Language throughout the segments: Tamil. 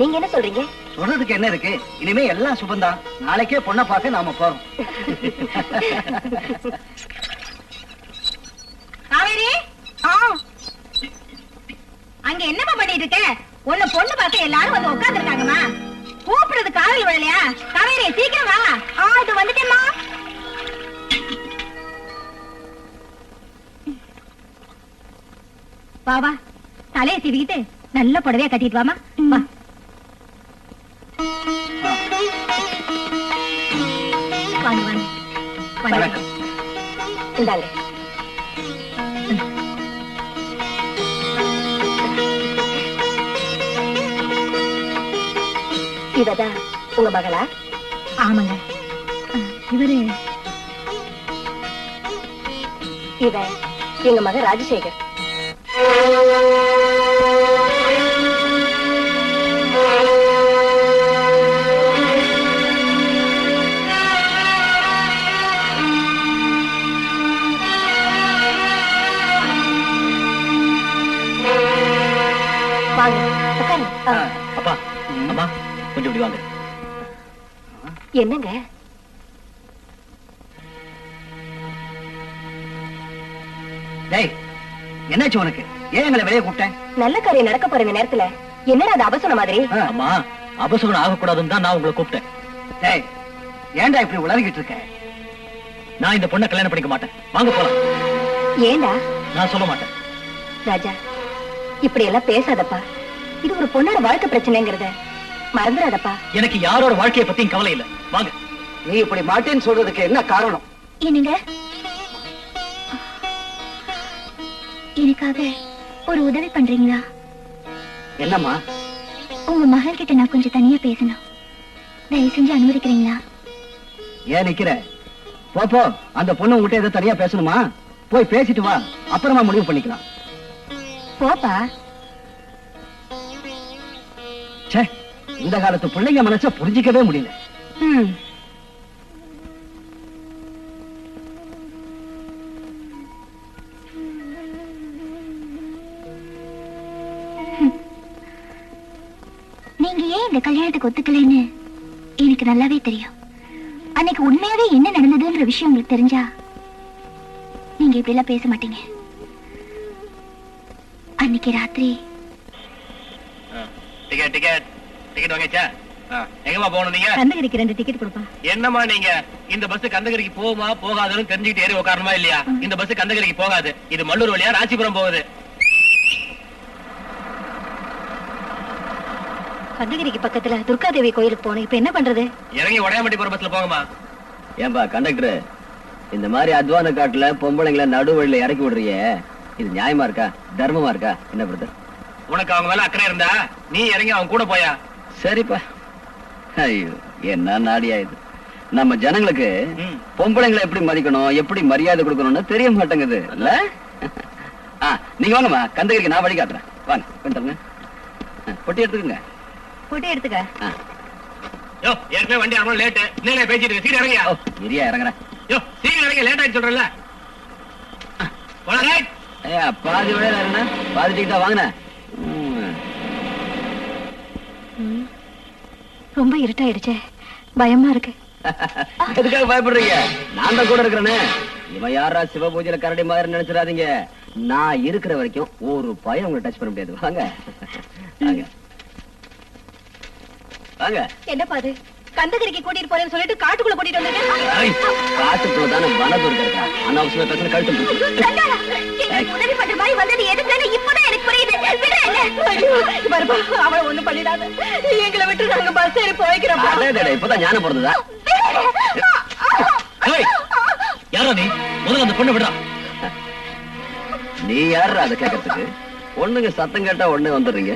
நீங்க என்ன சொல்றீங்க? சொல்றதுக்கு என்ன இருக்கு? இனிமே எல்லாம் சுபந்தான். நாளைக்கே பொண்ணை பார்க்க நாம போறோம். காவேரி, அங்க என்னமா பண்ணிட்டு இருக்க? உன்னை பொண்ணு பார்க்க எல்லாரும் வந்து உட்கார்ந்துருக்காங்கம்மா. கூப்பிடுறது காதல் விழலையா? காவேரி சீக்கிரம் வா. இது வந்துட்டேம்மா. வா வா, தலையை சீவிக்கிட்டு நல்ல புடவையா கட்டிட்டு வாமா. வா. வாங்க வாங்க. வணக்கம். இந்தாங்க. இவதான் உங்க மகளா? ஆமாங்க. இவரு இவ எங்க மகன் ராஜசேகர். வாங்க உட்காருங்க. அப்பா அம்மா கொஞ்சம் இப்படி வாங்க. என்னங்க? டேய், என்னாச்சு உனக்கு? ஏன் எங்களை வெளியே கூப்பிட்டேன்? நல்ல காரியம் நடக்க போற இந்த நேரத்துல என்னடா அது அபசன மாதிரி? அம்மா அபசகுணம் ஆகக்கூடாதுன்னு தான் நான் உங்களை கூப்பிட்டேன். டேய், ஏன்டா இப்படி உளறிக்கிட்டு இருக்க? நான் இந்த பொண்ணை கல்யாணம் பண்ணிக்க மாட்டேன். வாங்க போலாம். ஏண்டா? நான் சொல்ல மாட்டேன். ராஜா, இப்படி எல்லாம் பேசாதப்பா. இது ஒரு பொண்ணோட வாழ்க்கை பிரச்சனைங்கிறத மறந்துடாதப்பா. எனக்கு யாரோட வாழ்க்கையை பத்தியும் கவலை இல்ல. வாங்க. நீ இப்படி மாட்டேன்னு சொல்றதுக்கு என்ன காரணம்? என்னங்க, எனக்காக ஒரு உதவி பண்றீங்களா? என்னம்மா? உங்க மகன் கிட்ட நான் கொஞ்சம் தனியா பேசணும். தயவு செஞ்சு அனுமதிக்கிறீங்களா? ஏன் நிக்கிற? போ, அந்த பொண்ணு உங்ககிட்ட ஏதோ தனியா பேசணுமா? போய் பேசிட்டு வா, அப்புறமா முடிவு பண்ணிக்கலாம். போப்பா. ச்சே, இந்த காலத்து பிள்ளைங்க மனச புரிஞ்சிக்கவே முடியல. நீங்க ஏன் இந்த கல்யாணத்துக்கு ஒத்துக்கலைன்னு எனக்கு நல்லாவே தெரியும். அன்னைக்கு உண்மையாவே என்ன நடந்ததுன்ற விஷயம் உங்களுக்கு தெரிஞ்சா நீங்க இப்படி எல்லாம் பேச மாட்டீங்க. அன்னைக்கு ராத்திரி டிக்கெட் டிக்கெட் டிக்கெட் வாங்கிச்சா? எங்கம்மா போகணும் நீங்க? கந்தகிரிக்கு 2 டிக்கெட் கொடுப்பா. என்னம்மா நீங்க இந்த பஸ் கந்தகிரிக்கு போகுமா போகாதுன்னு தெரிஞ்சுக்கிட்டு ஏறி உட்காரணுமா இல்லையா? இந்த பஸ் கந்தகிரிக்கு போகாது. இது மல்லூர் வழியா ராசிபுரம் போகுது. கந்தகிரிக்கு பக்கத்துல துர்காதேவி கோயிலுக்கு போனோம். இப்ப என்ன பண்றது? இறங்கி உடையாமட்டி போற பஸ்ல போங்கம்மா. ஏன்பா கண்டக்டர், இந்த மாதிரி அத்வான காட்டுல பொம்பளைங்களை நடுவழியில இறக்கி விடுறியே, இது நியாயமா இருக்கா? தர்மமா இருக்கா? என்ன பிரதர்? உனக்கு அவங்க மேல அக்கறை இருந்தா நீ இறங்கி அவங்க கூட போயா. சரிப்பா. ஐயோ, என்ன நாடியா இது? நம்ம ஜனங்களுக்கு பொம்பளைங்களை எப்படி மதிக்கணும், எப்படி மரியாதை கொடுக்கணும்னு தெரிய மாட்டேங்குது இல்ல? நீங்க வாங்கம்மா, கந்தகிரிக்கு நான் வழி காட்டுறேன். வாங்க, வந்துருங்க. பொட்டி எடுத்துக்கங்க. போட்டோ எடுத்துக்க. யோ, ஏற்கனவே வண்டி அவ்வளவு லேட். நீங்களே பேசிட்டு சீக்கிரம் இறங்கியா. இரியா இறங்குறேன். யோ, சீக்கிரம் இறங்கி லேட் ஆயிட்டு சொல்றேன்ல. பாதி விடையில இருங்க, பாதி டிக்கெட்டா வாங்கினேன். ரொம்ப இருட்டாயிடுச்சே, பயமா இருக்கு. எதுக்காக பயப்படுறீங்க? நான் தான் கூட இருக்கிறேனே. இவன் யாரா சிவ பூஜையில கரடி மாதிரி நினைச்சிடாதீங்க. நான் இருக்கிற வரைக்கும் ஒரு பயம் உங்களை டச் பண்ண முடியாது. வாங்க வாங்க வாங்க. என்னப்பா அது? கந்தகிரிக்கு கூட்டிட்டு போறேன்னு சொல்லிட்டு காட்டுக்குள்ள கூட்டிட்டு வந்திருக்கேன். காட்டுக்குள்ள தானே வனதுர்க இருக்கா. அனாவசியமா பேசுற கழுத்து உதவி பண்ற மாதிரி வந்தது எதுக்குன்னு இப்பதான் எனக்கு புரியுது. அவளை ஒண்ணும் பண்ணிடாத, எங்களை விட்டு நாங்க பஸ் ஏறி போய்க்கிறோம். இப்பதான் ஞானம் பிறந்ததா? யாரா நீ? முதல்ல அந்த பொண்ணை விடுறா. நீ யாரு அதை கேட்கறதுக்கு? ஒண்ணுங்க சத்தம் கேட்டா ஒண்ணு வந்துடுறீங்க.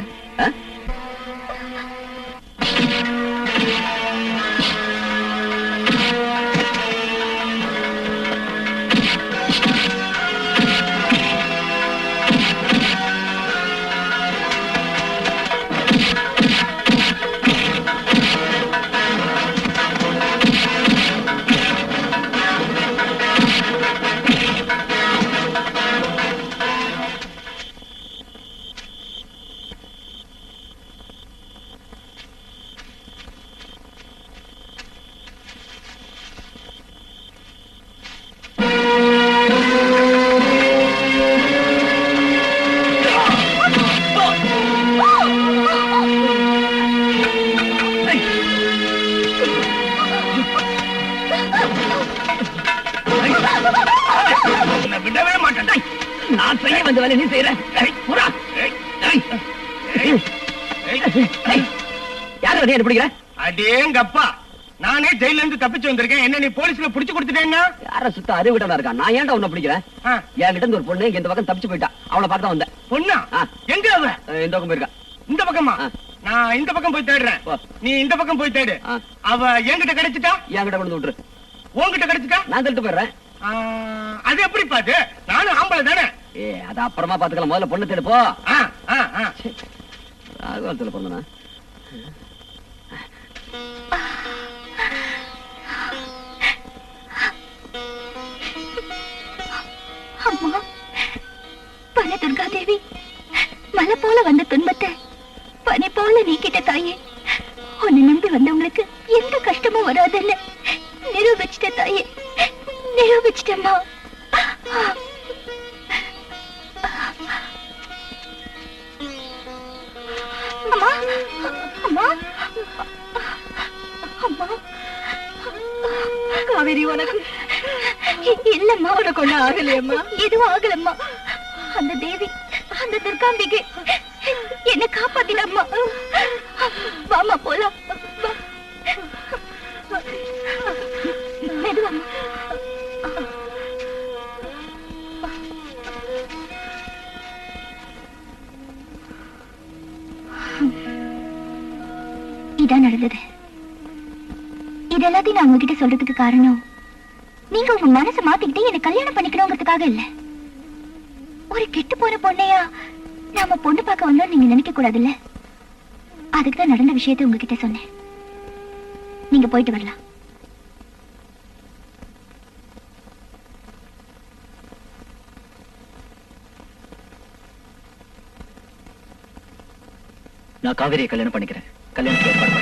விடவே மாட்டேன். நான் செய்ய வந்த வேலை நீ செய்யற. யாரு என்ன பிடிக்கிற? அடேங்கப்பா, நானே ஜெயில இருந்து தப்பிச்சு வந்திருக்கேன். என்ன நீ போலீஸ்ல புடிச்சு கொடுத்துட்டேன்னா? யார சுத்த அறிவிட்டா இருக்கா? நான் ஏன்டா உன்னை பிடிக்கிறேன்? என்கிட்ட இருந்து ஒரு பொண்ணு இந்த பக்கம் தப்பிச்சு போயிட்டா. அவளை பார்க்க வந்தேன். பொண்ணா? எங்க அவ? இந்த பக்கம் போயிருக்கா. இந்த பக்கமா? நான் இந்த பக்கம் போய் தேடுறேன். நீ இந்த பக்கம் போய் தேடு. அவ என்கிட்ட கிடைச்சிட்டா? என்கிட்ட கொண்டு விட்டுரு. உன்கிட்ட கிடைச்சிட்டா? நான் தள்ளிட்டு போயிடுறேன். அது எப்படி பாத்து? நானும் ஆம்பளை தானே. அது அப்புறமா பாத்துக்கலாம். முதல்ல பொண்ணு தேடு போ. ராகவரத்துல பொண்ணுனா அம்மா, பல துர்காதேவி, மலை போல வந்த துன்பத்தை பனி போல நீக்கிட்ட தாயே. உன்னை நம்பி வந்தவங்களுக்கு எந்த கஷ்டமும் வராதுல்ல நிரூபிச்சிட்ட தாயே, நிரூபிச்சிட்டம்மா. அம்மா, அம்மா, அம்மா. காவேரி, உனக்கு இல்லம்மா. உனக்கு ஒண்ணு ஆகலையம்மா? எதுவும் ஆகலம்மா. அந்த தேவி, அந்த துர்காம்பிகை என்ன காப்பாத்திலம்மா. வாமா போலாம். மெதுவாம்மா. இதான் நடந்தது. இது எல்லாத்தையும் நான் உங்ககிட்ட சொல்றதுக்கு காரணம், நீங்க உங்க மனசை மாத்திக்கிட்டு என்ன கல்யாணம் பண்ணிக்கணுங்கிறதுக்காக இல்ல. ஒரு கெட்டு போன பொண்ணையா நாம பொண்ணு பார்க்க வந்தோம் நீங்க நினைக்க கூடாதுல்ல. அதுக்குதான் நடந்த விஷயத்தை உங்ககிட்ட சொன்னேன். நீங்க போயிட்டு வரலாம். நான் காவேரியை கல்யாணம் பண்ணிக்கிறேன். கல்யாணத்துக்கு ஏற்பாடு